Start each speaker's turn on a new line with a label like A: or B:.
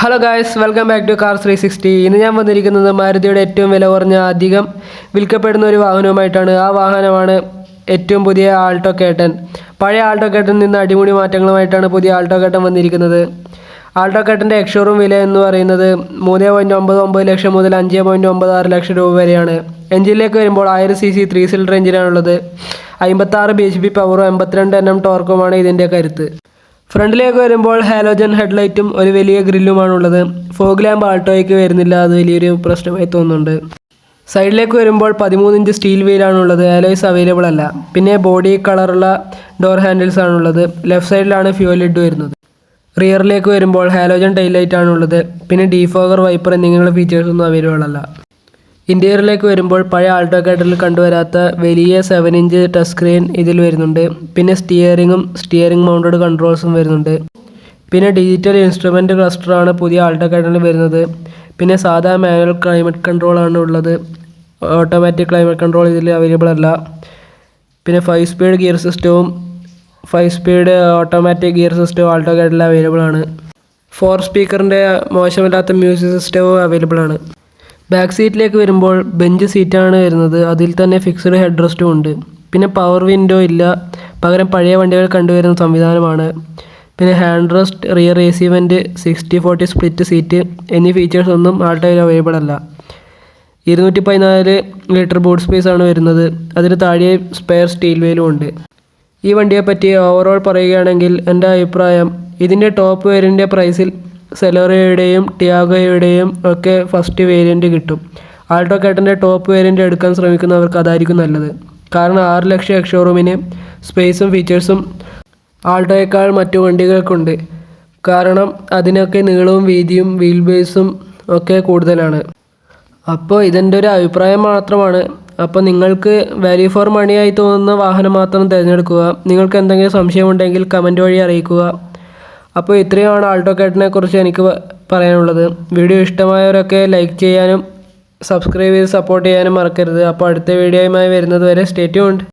A: Hello guys, welcome back to car 360. ഇന്ന് ഞാൻ വന്നിരിക്കുന്നത് മാരുതിയുടെ ഏറ്റവും വില കുറഞ്ഞ അധികം വിൽക്കപ്പെടുന്ന ഒരു വാഹനവുമായിട്ടാണ്. ആ വാഹനമാണ് ഏറ്റവും പുതിയ ആൾട്ടോ കേട്ടൻ. പഴയ ആൾട്ടോ കേട്ടനിൽ നിന്ന് അടിമുടി മാറ്റങ്ങളുമായിട്ടാണ് പുതിയ ആൾട്ടോ കേട്ടൻ വന്നിരിക്കുന്നത്. ആൾട്ടോ കേട്ടൻ്റെ എക്സ്ഷോറൂം വില എന്ന് പറയുന്നത് 3.99 ലക്ഷം മുതൽ 5.96 ലക്ഷം രൂപ വരെയാണ്. എഞ്ചിനിലേക്ക് വരുമ്പോൾ 1000 cc 3 സിലിണ്ടർ എഞ്ചിനാണുള്ളത്. 56 bhp പവറും 82 Nm ടോർക്കുമാണ് ഇതിൻ്റെ കരുത്ത്. ഫ്രണ്ടിലേക്ക് വരുമ്പോൾ ഹാലോജൻ ഹെഡ്ലൈറ്റും ഒരു വലിയ ഗ്രില്ലുമാണുള്ളത്. ഫോഗ് ലാമ്പ് ആൾട്ടോയ്ക്ക് വരുന്നില്ല, അത് വലിയൊരു പ്രശ്നമായി തോന്നുന്നുണ്ട്. സൈഡിലേക്ക് വരുമ്പോൾ 13 ഇഞ്ച് സ്റ്റീൽ വീലാണുള്ളത്. അലോയ്സ് അവൈലബിൾ അല്ല. പിന്നെ ബോഡി കളറുള്ള ഡോർ ഹാൻഡിൽസ് ആണുള്ളത്. ലെഫ്റ്റ് സൈഡിലാണ് ഫ്യൂൽ ലിഡ് വരുന്നത്. റിയറിലേക്ക് വരുമ്പോൾ ഹാലോജൻ ടൈൽ ലൈറ്റ് ആണുള്ളത്. പിന്നെ ഡീഫോഗർ വൈപ്പർ എന്നിങ്ങനെയുള്ള ഫീച്ചേഴ്സൊന്നും അവൈലബിൾ അല്ല. ഇൻറ്റീരിയറിലേക്ക് വരുമ്പോൾ പഴയ ആൾട്ടോ കേട്ടനിൽ കണ്ടുവരാത്ത വലിയ 7 ഇഞ്ച് ടച്ച് സ്ക്രീൻ ഇതിൽ വരുന്നുണ്ട്. പിന്നെ സ്റ്റിയറിംഗ് മൗണ്ടഡ് കൺട്രോൾസും വരുന്നുണ്ട്. പിന്നെ ഡിജിറ്റൽ ഇൻസ്ട്രുമെൻറ്റ് ക്ലസ്റ്ററാണ് പുതിയ ആൾട്ടോ കേട്ടനിൽ വരുന്നത്. പിന്നെ സാധാ മാനുവൽ ക്ലൈമറ്റ് കൺട്രോളാണ് ഉള്ളത്. ഓട്ടോമാറ്റിക് ക്ലൈമറ്റ് കൺട്രോൾ ഇതിൽ അവൈലബിൾ അല്ല. പിന്നെ 5 സ്പീഡ് ഗിയർ സിസ്റ്റവും 5 സ്പീഡ് ഓട്ടോമാറ്റിക് ഗിയർ സിസ്റ്റവും ആൾട്ടോ കേട്ടനിൽ അവൈലബിൾ ആണ്. 4 സ്പീക്കറിൻ്റെ മോശമില്ലാത്ത മ്യൂസിക് സിസ്റ്റവും അവൈലബിൾ ആണ്. ബാക്ക് സീറ്റിലേക്ക് വരുമ്പോൾ ബെഞ്ച് സീറ്റാണ് വരുന്നത്. അതിൽ തന്നെ ഫിക്സ്ഡ് ഹെഡ് റെസ്റ്റും ഉണ്ട്. പിന്നെ പവർ വിൻഡോ ഇല്ല, പകരം പഴയ വണ്ടികൾ കണ്ടുവരുന്ന സംവിധാനമാണ്. പിന്നെ hand rest, rear AC vent, 60/40 split seat എന്നീ ഫീച്ചേഴ്സ് ഒന്നും ആൾട്ടോയിൽ അവൈലബിൾ അല്ല. 214 ലിറ്റർ ബൂട്ട് സ്പേസ് ആണ് വരുന്നത്. അതിന് താഴെ സ്പെയർ സ്റ്റീൽ വീലും ഉണ്ട്. ഈ വണ്ടിയെപ്പറ്റി ഓവറോൾ പറയുകയാണെങ്കിൽ എൻ്റെ അഭിപ്രായം, ഇതിൻ്റെ ടോപ്പ് വേരിയൻ്റെ പ്രൈസിൽ സെലോറിയയുടെയും ടിയാഗോയുടെയും ഒക്കെ ഫസ്റ്റ് വേരിയൻറ്റ് കിട്ടും. ആൾട്ടോ കേട്ടൻ്റെ ടോപ്പ് വേരിയൻറ്റ് എടുക്കാൻ ശ്രമിക്കുന്നവർക്ക് അതായിരിക്കും നല്ലത്. കാരണം 6 ലക്ഷം എക്സ്ഷോറൂമിന് സ്പേസും ഫീച്ചേഴ്സും ആൾട്ടോയേക്കാൾ മറ്റു വണ്ടികൾക്കുണ്ട്. കാരണം അതിനൊക്കെ നീളവും വീതിയും വീൽ ബേസും ഒക്കെ കൂടുതലാണ്. അപ്പോൾ ഇതെൻ്റെ ഒരു അഭിപ്രായം മാത്രമാണ്. അപ്പോൾ നിങ്ങൾക്ക് വാല്യൂ ഫോർ മണിയായി തോന്നുന്ന വാഹനം മാത്രം തിരഞ്ഞെടുക്കുക. നിങ്ങൾക്ക് എന്തെങ്കിലും സംശയമുണ്ടെങ്കിൽ കമൻറ്റ് വഴി അറിയിക്കുക. അപ്പോൾ ഇത്രയുമാണ് ആൾട്ടോ കേട്ടനെ കുറിച്ച് എനിക്ക് പറയാനുള്ളത്. വീഡിയോ ഇഷ്ടമായവരൊക്കെ ലൈക്ക് ചെയ്യാനും സബ്സ്ക്രൈബ് ചെയ്ത് സപ്പോർട്ട് ചെയ്യാനും മറക്കരുത്. അപ്പോൾ അടുത്ത വീഡിയോയുമായി വരുന്നത് വരെ സ്റ്റേ ട്യൂൺഡ്.